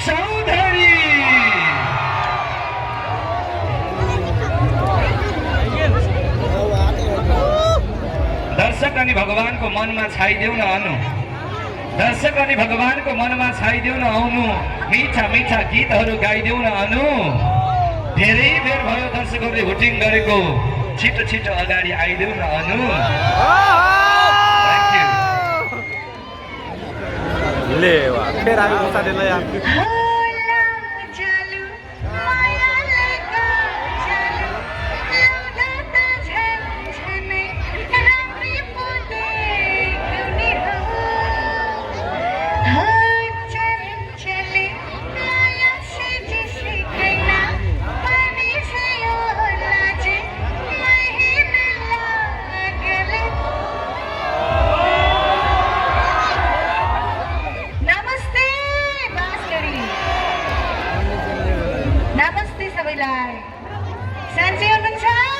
चौधरी। दर्शक अनि भगवानको मनमा छाइदेऊ न अनु, दर्शक अनि भगवानको मनमा छाइदेऊ न आउनु, मिठा मिठा गीतहरू गाइदेऊ न अनु। धेरै बेर भयो दर्शकहरूले भोटिङ गरेको, छिटो छिटो अगाडि आइदेऊ न अनु। Thank you. ले वाह फेर आगे उठा देला यार। नमस्ते सबैलाई। सन्चै हुनुहुन्छ?